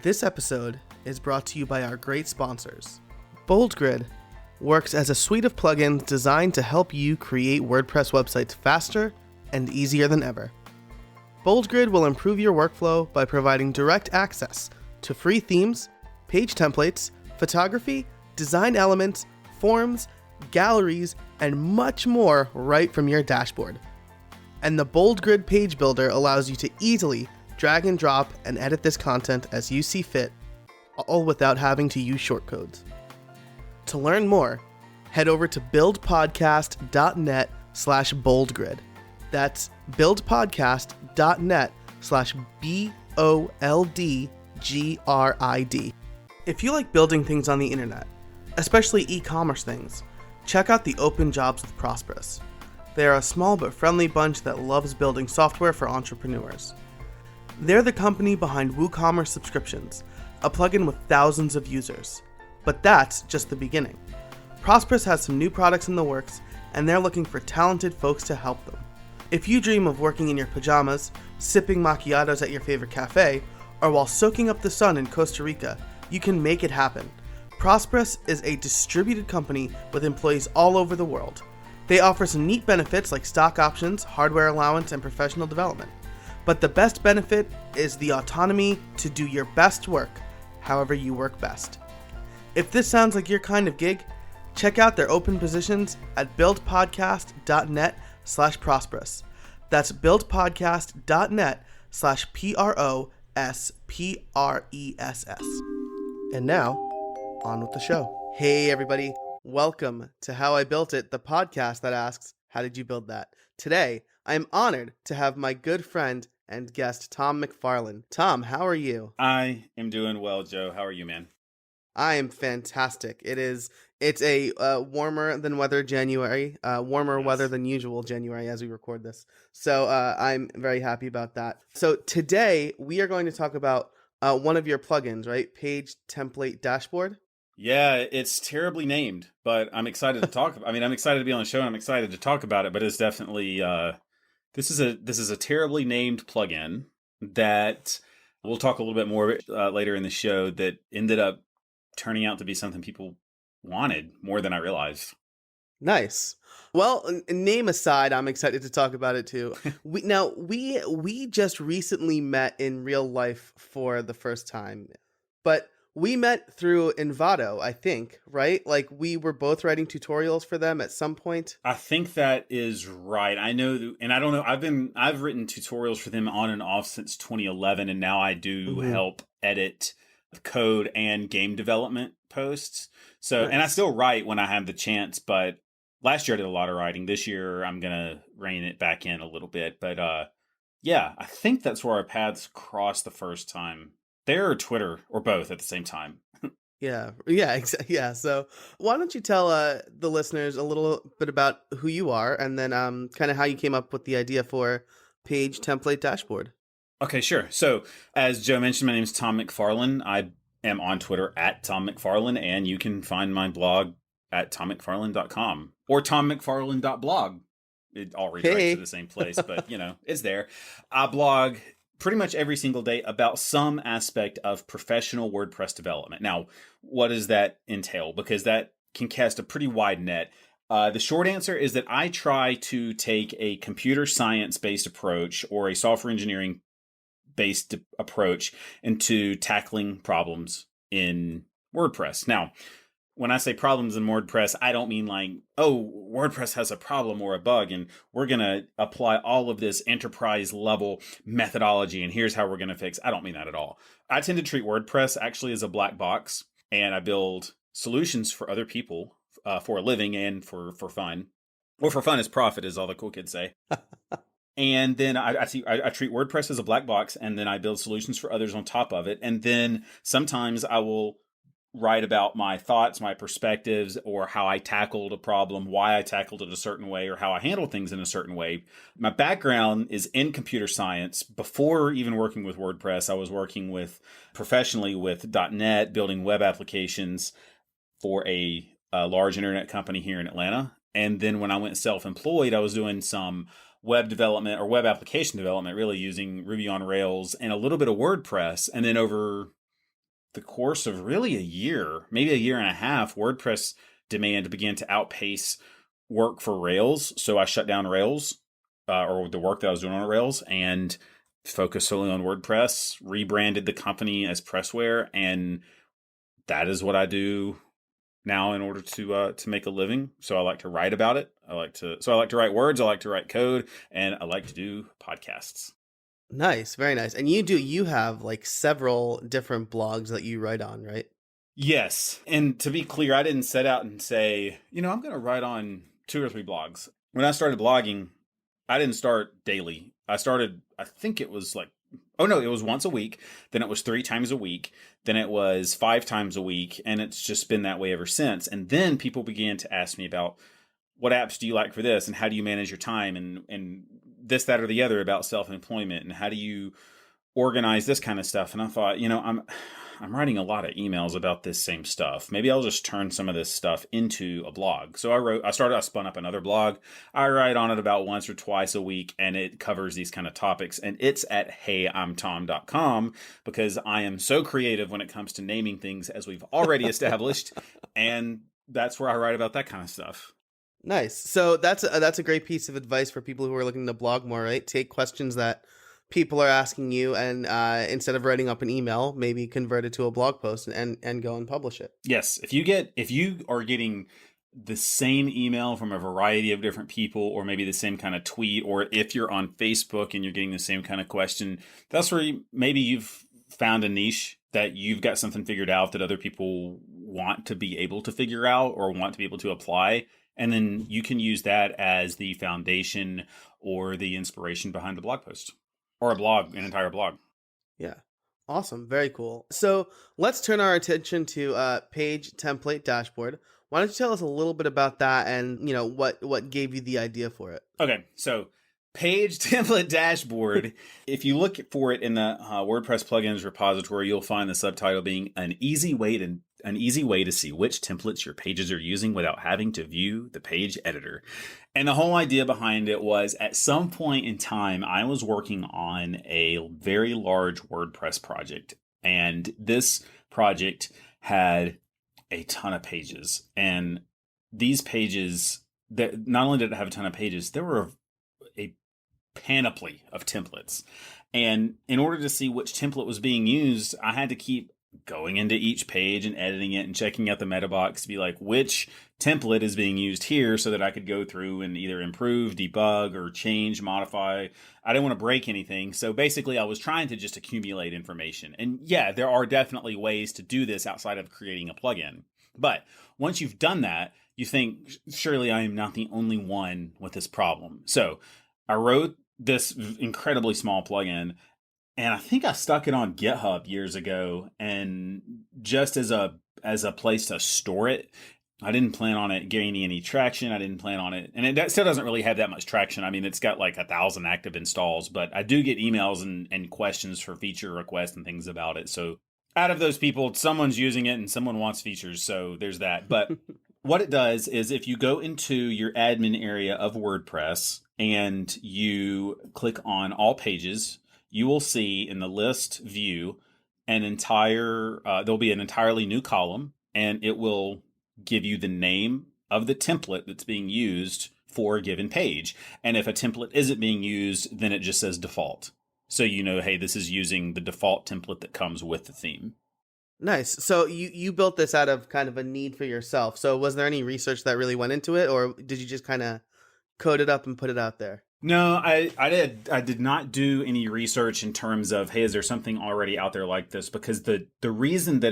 This episode is brought to you by our great sponsors. BoldGrid works as a suite of plugins designed to help you create WordPress websites faster and easier than ever. BoldGrid will improve your workflow by providing direct access to free themes, page templates, photography, design elements, forms, galleries, and much more right from your dashboard. And the BoldGrid page builder allows you to easily drag and drop and edit this content as you see fit, all without having to use shortcodes. To learn more, head over to buildpodcast.net/boldgrid. That's buildpodcast.net/BOLDGRID. If you like building things on the internet, especially e-commerce things, check out the Open Jobs with Prosperous. They are a small but friendly bunch that loves building software for entrepreneurs. They're the company behind WooCommerce Subscriptions, a plugin with thousands of users. But that's just the beginning. Prosperous has some new products in the works, and they're looking for talented folks to help them. If you dream of working in your pajamas, sipping macchiatos at your favorite cafe, or while soaking up the sun in Costa Rica, you can make it happen. Prosperous is a distributed company with employees all over the world. They offer some neat benefits like stock options, hardware allowance, and professional development. But the best benefit is the autonomy to do your best work, however you work best. If this sounds like your kind of gig, check out their open positions at buildpodcast.net/prosperous. That's buildpodcast.net/PROSPRESS. And now, on with the show. Hey everybody, welcome to How I Built It, the podcast that asks, how did you build that? Today, I am honored to have my good friend and guest, Tom McFarlin. Tom, how are you? I am doing well, Joe. How are you, man? I am fantastic. It's a warmer than weather January, warmer Yes. weather than usual January as we record this. So I'm very happy about that. So today we are going to talk about one of your plugins, right? Page Template Dashboard. Yeah, it's terribly named, but I'm excited to talk. I'm excited to be on the show, and I'm excited to talk about it. But it's definitely this is a terribly named plugin that we'll talk a little bit more later in the show. That ended up turning out to be something people wanted more than I realized. Nice. Well, name aside, I'm excited to talk about it too. We just recently met in real life for the first time, but we met through Envato, I think, right? Like we were both writing tutorials for them at some point. I think that is right. I know, and I don't know. I've written tutorials for them on and off since 2011, and now I do help edit code and game development posts. So, Nice. And I still write when I have the chance, but last year I did a lot of writing. This year I'm going to rein it back in a little bit. But yeah, I think that's where our paths crossed the first time. There or Twitter or both at the same time. Yeah, exactly. Yeah. So why don't you tell the listeners a little bit about who you are and then kind of how you came up with the idea for Page Template Dashboard. Okay, sure. So as Joe mentioned, my name is Tom McFarlin. I am on Twitter at Tom McFarlin, and you can find my blog at tommcfarlin.com or tommcfarlin.blog. It all redirects to the same place, but it's there. I blog pretty much every single day about some aspect of professional WordPress development. Now, what does that entail? Because that can cast a pretty wide net. The short answer is that I try to take a computer science-based approach or a software engineering-based approach into tackling problems in WordPress. Now, when I say problems in WordPress, I don't mean like, oh, WordPress has a problem or a bug, and we're going to apply all of this enterprise level methodology, and here's how we're going to fix. I don't mean that at all. I tend to treat WordPress actually as a black box, and I build solutions for other people for a living and for fun. Or for fun as profit, as all the cool kids say. And then I treat WordPress as a black box, and then I build solutions for others on top of it. And then sometimes I will write about my thoughts, my perspectives, or how I tackled a problem, why I tackled it a certain way, or how I handle things in a certain way. My background is in computer science. Before even working with WordPress, I was working professionally with .NET, building web applications for a large internet company here in Atlanta. And then when I went self-employed, I was doing some web development or web application development, really using Ruby on Rails and a little bit of WordPress. And then over the course of really a year, maybe a year and a half, WordPress demand began to outpace work for Rails. So I shut down Rails, or the work that I was doing on Rails, and focused solely on WordPress, rebranded the company as Pressware, and that is what I do now in order to make a living. So I like to write about it. I like to write words, I like to write code, and I like to do podcasts. Nice, very nice. And you have like several different blogs that you write on, right? Yes. And to be clear, I didn't set out and say, I'm going to write on 2 or 3 blogs. When I started blogging, I didn't start daily. I think it was like, oh no, it was once a week. Then it was 3 times a week. Then it was 5 times a week. And it's just been that way ever since. And then people began to ask me about, what apps do you like for this? And how do you manage your time? And this, that, or the other about self-employment. And how do you organize this kind of stuff? And I thought, I'm writing a lot of emails about this same stuff. Maybe I'll just turn some of this stuff into a blog. So I spun up another blog. I write on it about once or twice a week, and it covers these kind of topics. And it's at heyimtom.com, because I am so creative when it comes to naming things, as we've already established. And that's where I write about that kind of stuff. Nice. So that's a great piece of advice for people who are looking to blog more, right? Take questions that people are asking you, and instead of writing up an email, maybe convert it to a blog post and go and publish it. Yes. If you are getting the same email from a variety of different people, or maybe the same kind of tweet, or if you're on Facebook and you're getting the same kind of question, that's where maybe you've found a niche that you've got something figured out that other people want to be able to figure out or want to be able to apply. And then you can use that as the foundation or the inspiration behind the blog post, or an entire blog. Yeah. Awesome. Very cool. So let's turn our attention to page template dashboard. Why don't you tell us a little bit about that, and what gave you the idea for it? Okay. So page template dashboard, if you look for it in the WordPress plugins repository, you'll find the subtitle being an easy way to see which templates your pages are using without having to view the page editor. And the whole idea behind it was, at some point in time, I was working on a very large WordPress project. And this project had a ton of pages. And these pages, that not only did it have a ton of pages, there were a panoply of templates. And in order to see which template was being used, I had to keep going into each page and editing it and checking out the meta box to be like, which template is being used here, so that I could go through and either improve, debug, or change, modify. I didn't want to break anything. So basically I was trying to just accumulate information. And yeah, there are definitely ways to do this outside of creating a plugin. But once you've done that, you think, surely I am not the only one with this problem. So I wrote this incredibly small plugin, and I think I stuck it on GitHub years ago, and just as a place to store it. I didn't plan on it gaining any traction. I didn't plan on it, and that still doesn't really have that much traction. I mean, it's got like 1,000 active installs, but I do get emails and questions for feature requests and things about it. So out of those people, someone's using it and someone wants features. So there's that. But what it does is, if you go into your admin area of WordPress and you click on all pages, you will see in the list view there'll be an entirely new column, and it will give you the name of the template that's being used for a given page. And if a template isn't being used, then it just says default. So hey, this is using the default template that comes with the theme. Nice. So you built this out of kind of a need for yourself. So was there any research that really went into it, or did you just kind of code it up and put it out there? No, I did not do any research in terms of, hey, is there something already out there like this? Because the reason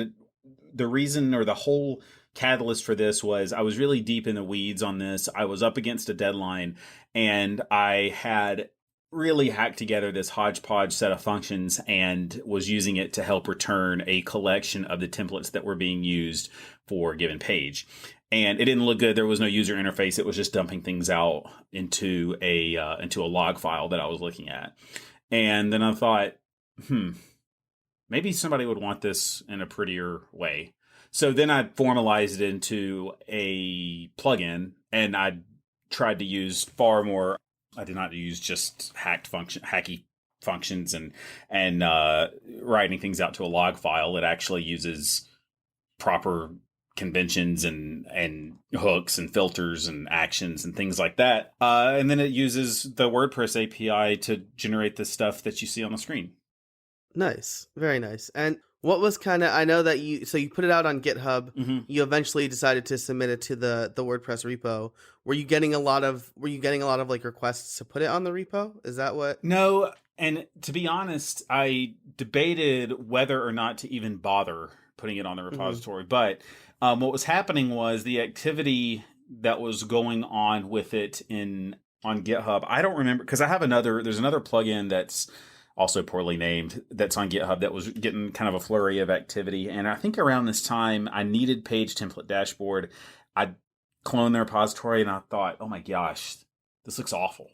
or the whole catalyst for this was, I was really deep in the weeds on this. I was up against a deadline, and I had really hacked together this hodgepodge set of functions and was using it to help return a collection of the templates that were being used for a given page. And it didn't look good. There was no user interface. It was just dumping things out into a log file that I was looking at. And then I thought, maybe somebody would want this in a prettier way. So then I formalized it into a plugin, and I tried to use far more. I did not use just hacky functions and writing things out to a log file. It actually uses proper conventions and hooks and filters and actions and things like that. And then it uses the WordPress API to generate the stuff that you see on the screen. Nice. Very nice. And what was kind of, I know that you put it out on GitHub. Mm-hmm. You eventually decided to submit it to the WordPress repo. Were you getting a lot of like requests to put it on the repo? Is that what? No. And to be honest, I debated whether or not to even bother putting it on the repository. But what was happening was the activity that was going on with it on GitHub. I don't remember, because there's another plugin that's also poorly named that's on GitHub that was getting kind of a flurry of activity. And I think around this time I needed page template dashboard. I cloned the repository and I thought, oh my gosh, this looks awful.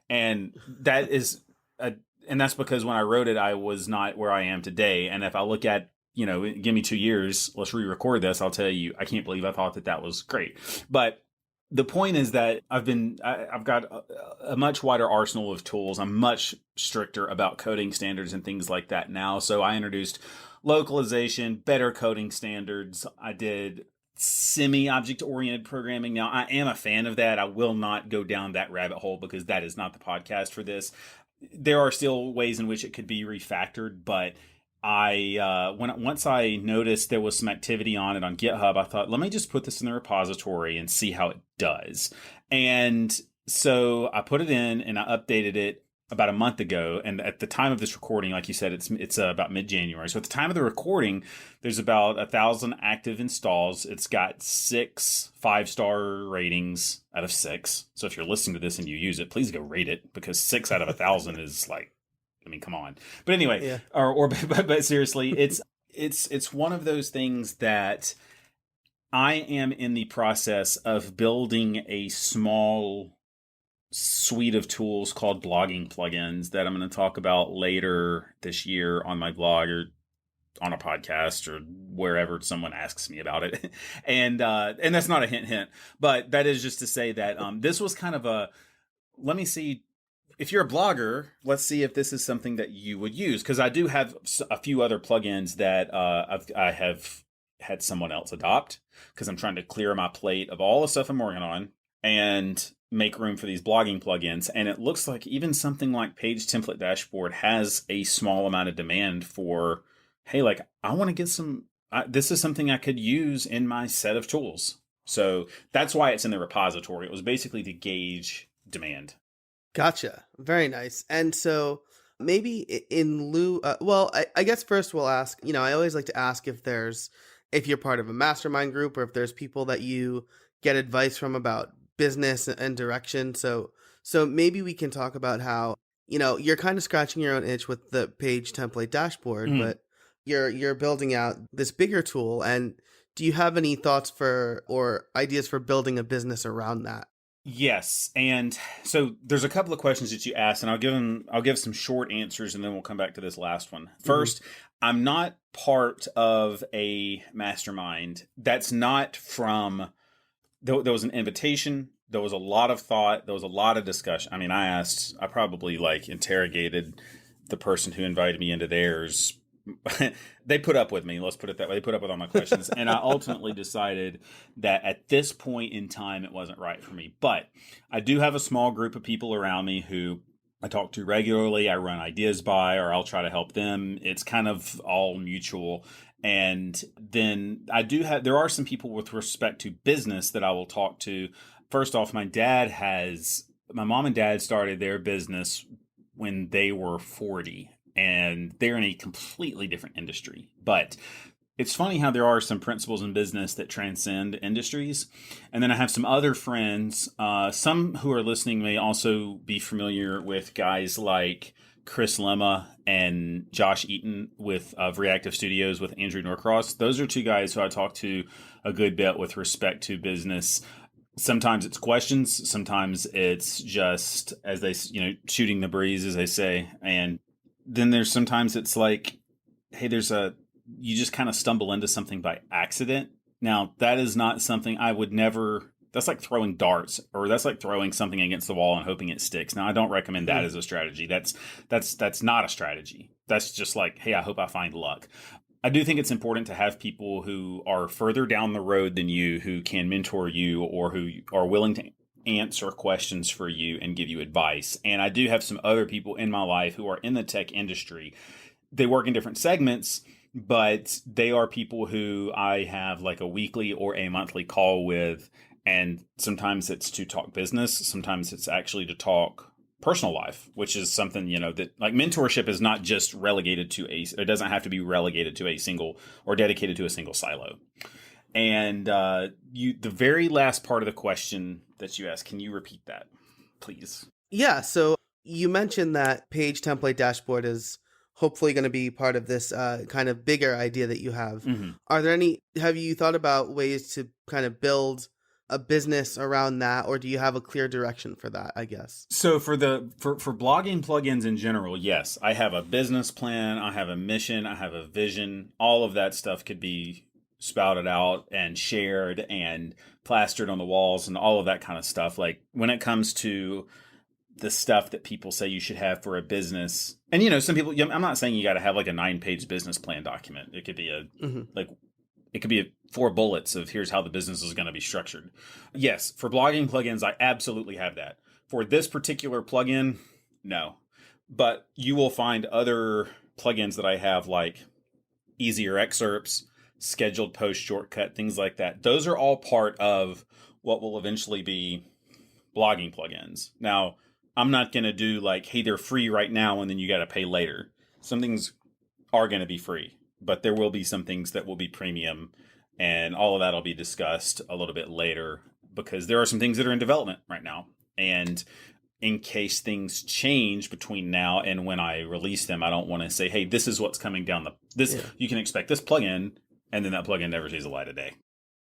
And that's because when I wrote it, I was not where I am today. And if I look at, give me 2 years, let's re-record this, I'll tell you, I can't believe I thought that was great. But the point is that I've got a much wider arsenal of tools. I'm much stricter about coding standards and things like that now. So I introduced localization, better coding standards. I did semi-object-oriented programming. Now, I am a fan of that. I will not go down that rabbit hole because that is not the podcast for this. There are still ways in which it could be refactored, but once I noticed there was some activity on it on GitHub, I thought, let me just put this in the repository and see how it does. And so I put it in and I updated it about a month ago. And at the time of this recording, like you said, it's about mid-January. So at the time of the recording, there's about 1,000 active installs. It's got 6 5-star ratings out of 6. So if you're listening to this and you use it, please go rate it, because 6 out of 1,000 is like, I mean, come on. But anyway, Yeah. but seriously, it's one of those things that I am in the process of building a small suite of tools called blogging plugins that I'm going to talk about later this year on my blog or on a podcast or wherever someone asks me about it. And that's not a hint, but that is just to say that this was kind of let me see. If you're a blogger, let's see if this is something that you would use, because I do have a few other plugins that I have had someone else adopt, because I'm trying to clear my plate of all the stuff I'm working on and make room for these blogging plugins. And it looks like even something like Page Template Dashboard has a small amount of demand for, hey, like, I want to get this is something I could use in my set of tools. So that's why it's in the repository. It was basically to gauge demand. Gotcha. Very nice. And so maybe in lieu, I guess first we'll ask, I always like to ask if you're part of a mastermind group or if there's people that you get advice from about business and direction. So maybe we can talk about how, you're kind of scratching your own itch with the Page Template Dashboard, but you're building out this bigger tool. And do you have any thoughts or ideas for building a business around that? Yes. And so there's a couple of questions that you asked, and I'll give some short answers, and then we'll come back to this last one. First, I'm not part of a mastermind. That's not from, there was an invitation. There was a lot of thought. There was a lot of discussion. I mean, I probably interrogated the person who invited me into theirs. They put up with me. Let's put it that way. They put up with all my questions. And I ultimately decided that at this point in time, it wasn't right for me. But I do have a small group of people around me who I talk to regularly. I run ideas by, or I'll try to help them. It's kind of all mutual. And then there are some people with respect to business that I will talk to. First off, my mom and dad started their business when they were 40. And they're in a completely different industry. But it's funny how there are some principles in business that transcend industries. And then I have some other friends. Some who are listening may also be familiar with guys like Chris Lemma and Josh Eaton of Reactive Studios with Andrew Norcross. Those are 2 guys who I talk to a good bit with respect to business. Sometimes it's questions. Sometimes it's just, as they, shooting the breeze, as they say. And then there's sometimes it's like, hey, you just kind of stumble into something by accident. Now, that is not something I would never throwing darts, or that's like throwing something against the wall and hoping it sticks. Now, I don't recommend that as a strategy. That's not a strategy. That's just like, hey, I hope I find luck. I do think it's important to have people who are further down the road than you, who can mentor you, or who are willing to answer questions for you and give you advice. And I do have some other people in my life who are in the tech industry. They work in different segments, but they are people who I have like a weekly or a monthly call with. And sometimes it's to talk business. Sometimes it's actually to talk personal life, which is something, that like mentorship is not just relegated to it doesn't have to be relegated to a single or dedicated to a single silo. And the very last part of the question that you asked, can you repeat that, please? Yeah. So you mentioned that page template dashboard is hopefully going to be part of this kind of bigger idea that you have. Mm-hmm. Have you thought about ways to kind of build a business around that, or do you have a clear direction for that, I guess? So for blogging plugins in general, yes, I have a business plan, I have a mission, I have a vision. All of that stuff could be spouted out and shared and plastered on the walls and all of that kind of stuff. Like when it comes to the stuff that people say you should have for a business, and some people, I'm not saying you got to have like a 9-page business plan document. It could be it could be 4 bullets of here's how the business is going to be structured. Yes, for blogging plugins, I absolutely have that. For this particular plugin, no. But you will find other plugins that I have, like easier excerpts, scheduled post shortcut, things like that. Those are all part of what will eventually be blogging plugins. Now, I'm not going to do like, hey, they're free right now and then you got to pay later. Some things are going to be free, but there will be some things that will be premium, and all of that will be discussed a little bit later because there are some things that are in development right now. And in case things change between now and when I release them, I don't want to say, hey, this is what's coming down you can expect this plugin, and then that plugin never sees the light of day.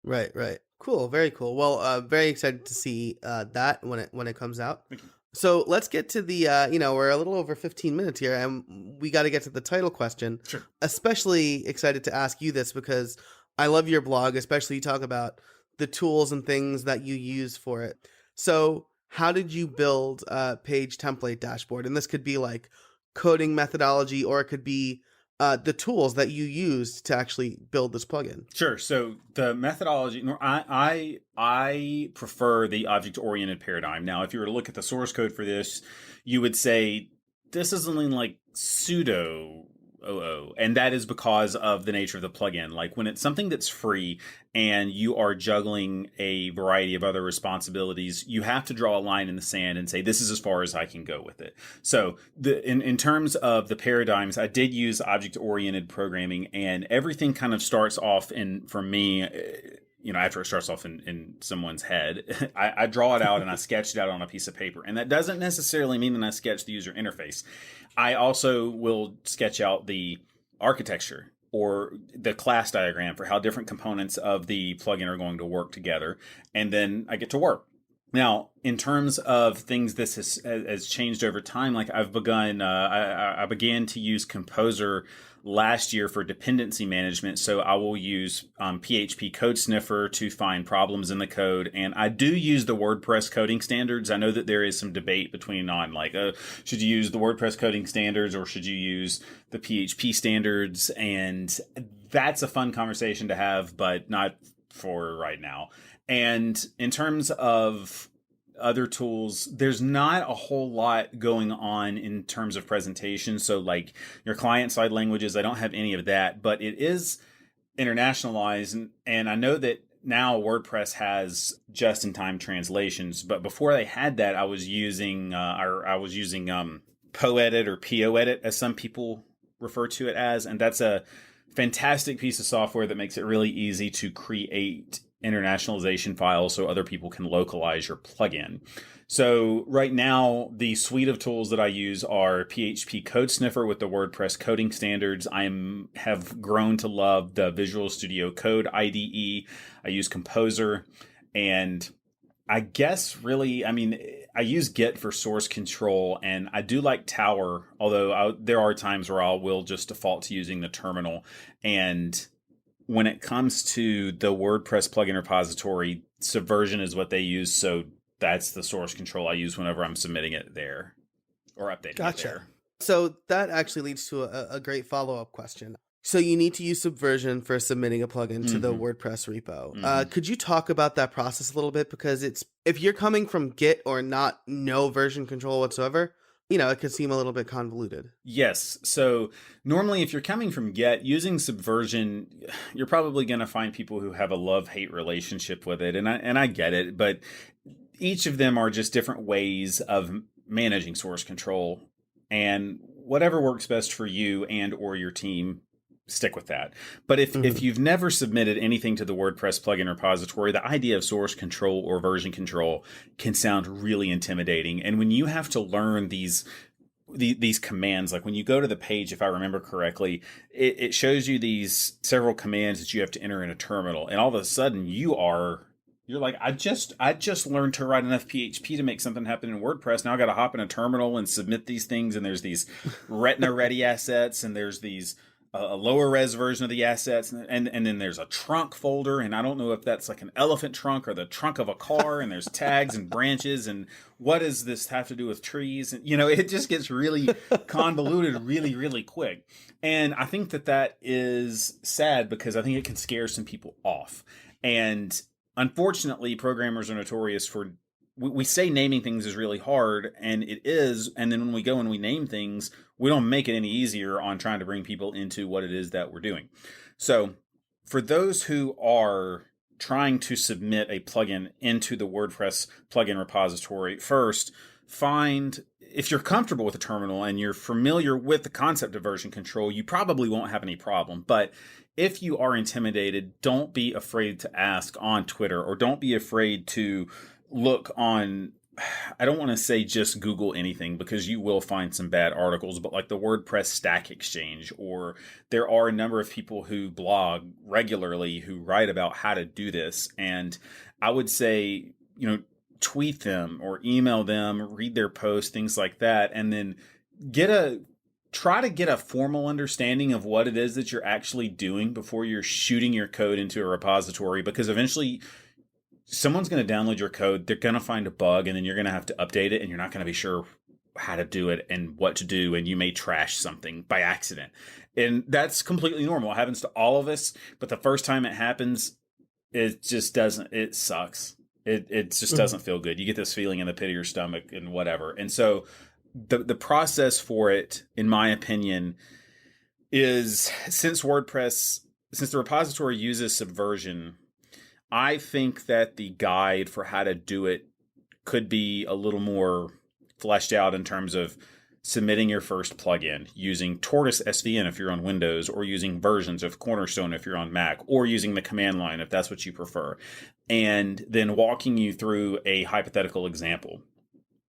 Right. Cool. Very cool. Well, very excited to see that when it comes out. Thank you. So let's get to the, we're a little over 15 minutes here, and we got to get to the title question. Sure. Especially excited to ask you this because I love your blog, especially you talk about the tools and things that you use for it. So how did you build a page template dashboard? And this could be like coding methodology, or it could be the tools that you used to actually build this plugin. Sure. So the methodology, I prefer the object-oriented paradigm. Now, if you were to look at the source code for this, you would say this is something like pseudo OO, and that is because of the nature of the plugin. Like when it's something that's free and you are juggling a variety of other responsibilities, you have to draw a line in the sand and say, this is as far as I can go with it. So in terms of the paradigms, I did use object-oriented programming, and everything kind of starts off for me, after it starts off in someone's head, I draw it out and I sketch it out on a piece of paper. And that doesn't necessarily mean that I sketch the user interface. I also will sketch out the architecture or the class diagram for how different components of the plugin are going to work together. And then I get to work. Now, in terms of things this has changed over time, like I've begun, I began to use Composer last year for dependency management. So I will use PHP Code Sniffer to find problems in the code. And I do use the WordPress coding standards. I know that there is some debate should you use the WordPress coding standards or should you use the PHP standards? And that's a fun conversation to have, but not for right now. And in terms of other tools, there's not a whole lot going on in terms of presentation. So like your client-side languages, I don't have any of that, but it is internationalized. And I know that now WordPress has just-in-time translations, but before they had that, I was using Poedit or POEdit, as some people refer to it as, and that's a fantastic piece of software that makes it really easy to create internationalization files so other people can localize your plugin. So right now, the suite of tools that I use are PHP Code Sniffer with the WordPress coding standards. Have grown to love the Visual Studio Code IDE. I use Composer, and I guess really, I use Git for source control, and I do like Tower, although there are times where I will just default to using the terminal. And when it comes to the WordPress plugin repository, Subversion is what they use. So that's the source control I use whenever I'm submitting it there or updating it Gotcha. there. So that actually leads to a great follow-up question. So you need to use Subversion for submitting a plugin to the WordPress repo. Could you talk about that process a little bit? Because if you're coming from Git or no version control whatsoever, it can seem a little bit convoluted. Yes. So normally if you're coming from Git, using Subversion, you're probably going to find people who have a love-hate relationship with it. And I get it, but each of them are just different ways of managing source control, and whatever works best for you and or your team, stick with that. But if you've never submitted anything to the WordPress plugin repository, the idea of source control or version control can sound really intimidating. And when you have to learn these commands, like when you go to the page, if I remember correctly, it shows you these several commands that you have to enter in a terminal, and all of a sudden you're like, I just learned to write enough PHP to make something happen in WordPress. Now I got to hop in a terminal and submit these things. And there's these Retina ready assets, and there's these a lower res version of the assets, and then there's a trunk folder, and I don't know if that's like an elephant trunk or the trunk of a car, and there's tags and branches, and what does this have to do with trees? And it just gets really convoluted really, really quick. And I think that is sad, because I think it can scare some people off. And unfortunately, programmers are notorious for, we say naming things is really hard, and it is. And then when we go and we name things, we don't make it any easier on trying to bring people into what it is that we're doing. So for those who are trying to submit a plugin into the WordPress plugin repository, first, if you're comfortable with the terminal and you're familiar with the concept of version control, you probably won't have any problem. But if you are intimidated, don't be afraid to ask on Twitter, or don't be afraid to look on, I don't want to say just Google anything, because you will find some bad articles, but like the WordPress Stack Exchange, or there are a number of people who blog regularly who write about how to do this. And I would say, tweet them or email them, read their posts, things like that, and then try to get a formal understanding of what it is that you're actually doing before you're shooting your code into a repository, because eventually someone's going to download your code, they're going to find a bug, and then you're going to have to update it, and you're not going to be sure how to do it and what to do, and you may trash something by accident. And that's completely normal. It happens to all of us, but the first time it happens, it sucks. It just doesn't feel good. You get this feeling in the pit of your stomach and whatever. And so the process for it, in my opinion, is since the repository uses Subversion, I think that the guide for how to do it could be a little more fleshed out in terms of submitting your first plugin using Tortoise SVN if you're on Windows, or using versions of Cornerstone if you're on Mac, or using the command line if that's what you prefer, and then walking you through a hypothetical example,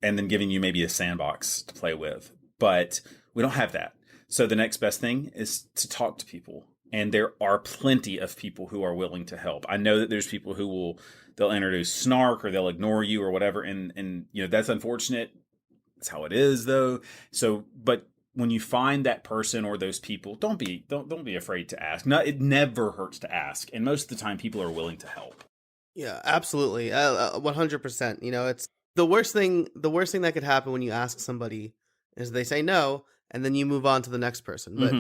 and then giving you maybe a sandbox to play with. But we don't have that. So the next best thing is to talk to people. And there are plenty of people who are willing to help. I know that there's people who they'll introduce snark, or they'll ignore you or whatever. And that's unfortunate. That's how it is, though. So, but when you find that person or those people, don't be afraid to ask. No, it never hurts to ask. And most of the time people are willing to help. Yeah, absolutely. 100%. It's the worst thing that could happen when you ask somebody is they say no, and then you move on to the next person. But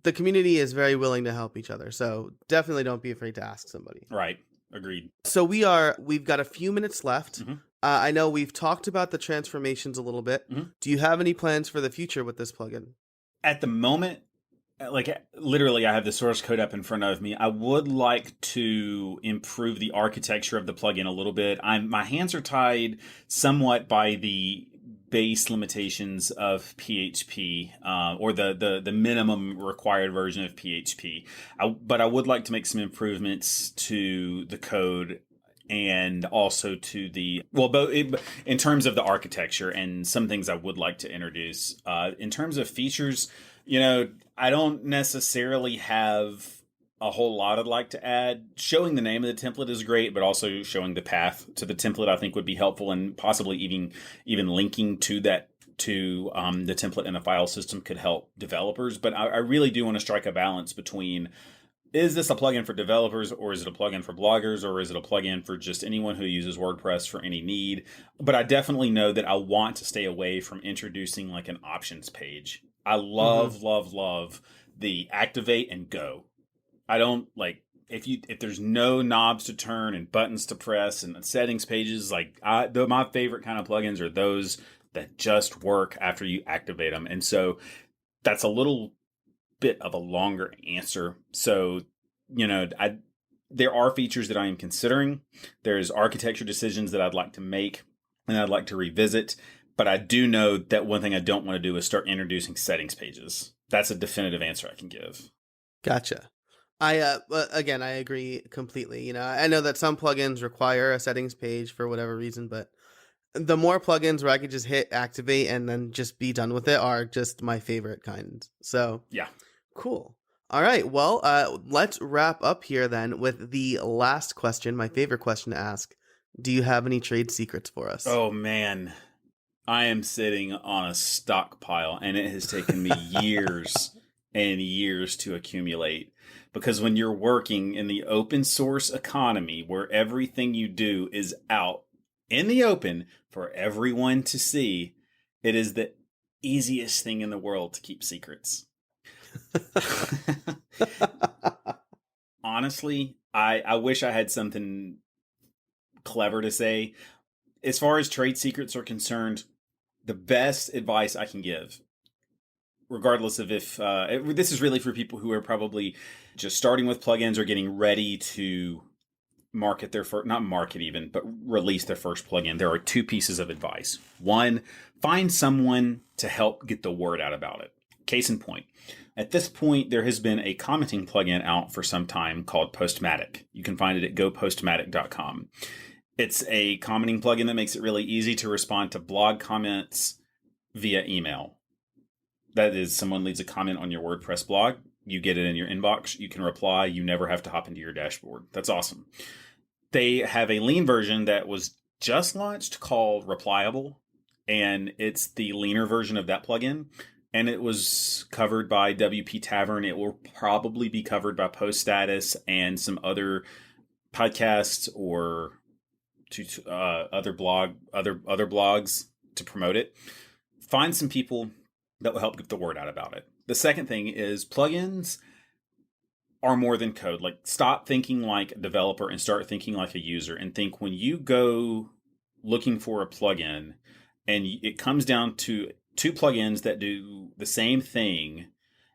the community is very willing to help each other. So definitely don't be afraid to ask somebody. Right. Agreed. So we've got a few minutes left. I know we've talked about the transformations a little bit. Do you have any plans for the future with this plugin? At the moment, like literally I have the source code up in front of me. I would like to improve the architecture of the plugin a little bit. My hands are tied somewhat by the base limitations of PHP, or the minimum required version of PHP. But I would like to make some improvements to the code, and also to both in terms of the architecture, and some things I would like to introduce. In terms of features, I don't necessarily have a whole lot I'd like to add. Showing the name of the template is great, but also showing the path to the template I think would be helpful, and possibly even linking to that to the template in a file system could help developers. But I really do want to strike a balance between is this a plugin for developers, or is it a plugin for bloggers, or is it a plugin for just anyone who uses WordPress for any need? But I definitely know that I want to stay away from introducing like an options page. I love, love the activate and go. I don't like if there's no knobs to turn and buttons to press and settings pages. Like my favorite kind of plugins are those that just work after you activate them. And so that's a little bit of a longer answer. So, there are features that I am considering. There's architecture decisions that I'd like to make and I'd like to revisit. But I do know that one thing I don't want to do is start introducing settings pages. That's a definitive answer I can give. Gotcha. Again, I agree completely. I know that some plugins require a settings page for whatever reason, but the more plugins where I could just hit activate and then just be done with it are just my favorite kinds. So yeah, cool. All right. Well, let's wrap up here then with the last question, my favorite question to ask. Do you have any trade secrets for us? Oh man, I am sitting on a stockpile, and it has taken me years and years to accumulate. Because when you're working in the open source economy where everything you do is out in the open for everyone to see, it is the easiest thing in the world to keep secrets. Honestly, I wish I had something clever to say. As far as trade secrets are concerned, the best advice I can give, regardless of if this is really for people who are probably just starting with plugins or getting ready to market their first, not market even, but release their first plugin, there are two pieces of advice. One, find someone to help get the word out about it. Case in point, at this point, there has been a commenting plugin out for some time called Postmatic. You can find it at gopostmatic.com. It's a commenting plugin that makes it really easy to respond to blog comments via email. That is, someone leaves a comment on your WordPress blog, you get it in your inbox, you can reply, you never have to hop into your dashboard. That's awesome. They have a lean version that was just launched called Replyable, and it's the leaner version of that plugin. And it was covered by WP Tavern. It will probably be covered by Post Status and some other podcasts or other blogs to promote it. Find some people that will help get the word out about it. The second thing is plugins are more than code. Like, stop thinking like a developer and start thinking like a user, and think when you go looking for a plugin and it comes down to two plugins that do the same thing,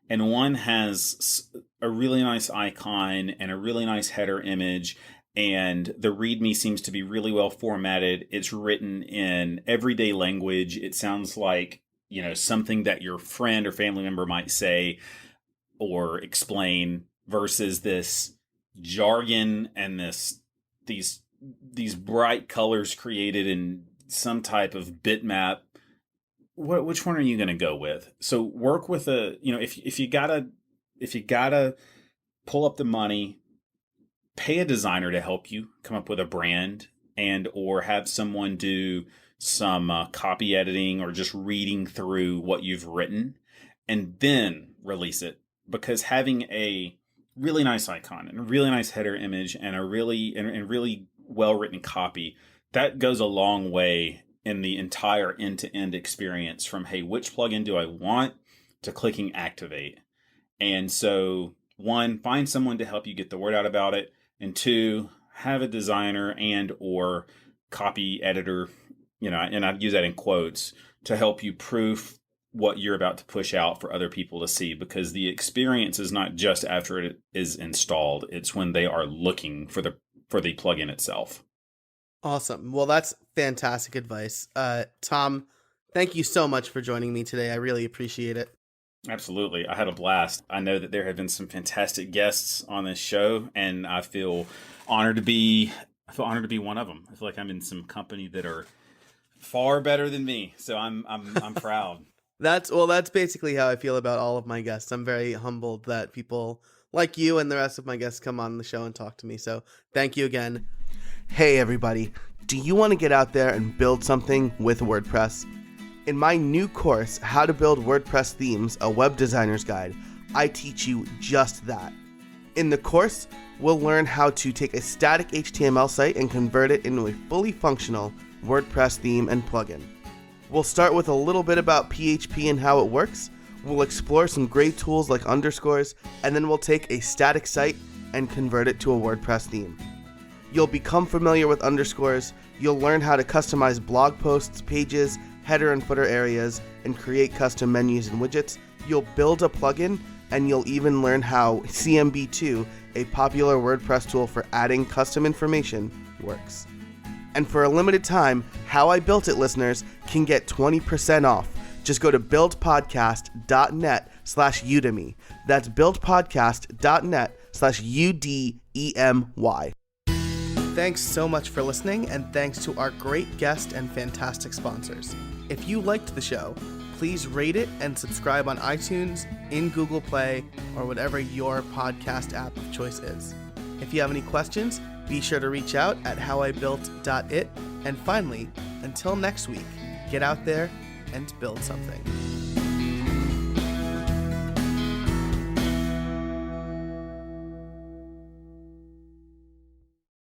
and one has a really nice icon and a really nice header image, and the README seems to be really well formatted. It's written in everyday language. It sounds like, something that your friend or family member might say or explain, versus this jargon and these bright colors created in some type of bitmap. Which one are you going to go with? So work with if you gotta pull up the money, pay a designer to help you come up with a brand, and or have someone do some copy editing or just reading through what you've written, and then release it. Because having a really nice icon and a really nice header image and a really well written copy, that goes a long way in the entire end-to-end experience, from, hey, which plugin do I want, to clicking activate. And so, one, find someone to help you get the word out about it. And two, have a designer and or copy editor, and I'd use that in quotes, to help you proof what you're about to push out for other people to see. Because the experience is not just after it is installed, it's when they are looking for the plugin itself. Awesome. Well, that's fantastic advice. Tom, thank you so much for joining me today. I really appreciate it. Absolutely. I had a blast. I know that there have been some fantastic guests on this show, and I feel honored to be one of them. I feel like I'm in some company that are far better than me. So I'm proud. That's basically how I feel about all of my guests. I'm very humbled that people like you and the rest of my guests come on the show and talk to me. So thank you again. Hey everybody, do you want to get out there and build something with WordPress? In my new course, How to Build WordPress Themes, a Web Designer's Guide, I teach you just that. In the course, we'll learn how to take a static HTML site and convert it into a fully functional WordPress theme and plugin. We'll start with a little bit about PHP and how it works. We'll explore some great tools like underscores, and then we'll take a static site and convert it to a WordPress theme. You'll become familiar with underscores, you'll learn how to customize blog posts, pages, header and footer areas, and create custom menus and widgets. You'll build a plugin, and you'll even learn how CMB2, a popular WordPress tool for adding custom information, works. And for a limited time, How I Built It listeners can get 20% off. Just go to buildpodcast.net/Udemy. That's buildpodcast.net/UDEMY. Thanks so much for listening, and thanks to our great guest and fantastic sponsors. If you liked the show, please rate it and subscribe on iTunes, in Google Play, or whatever your podcast app of choice is. If you have any questions, be sure to reach out at howibuilt.it. And finally, until next week, get out there and build something.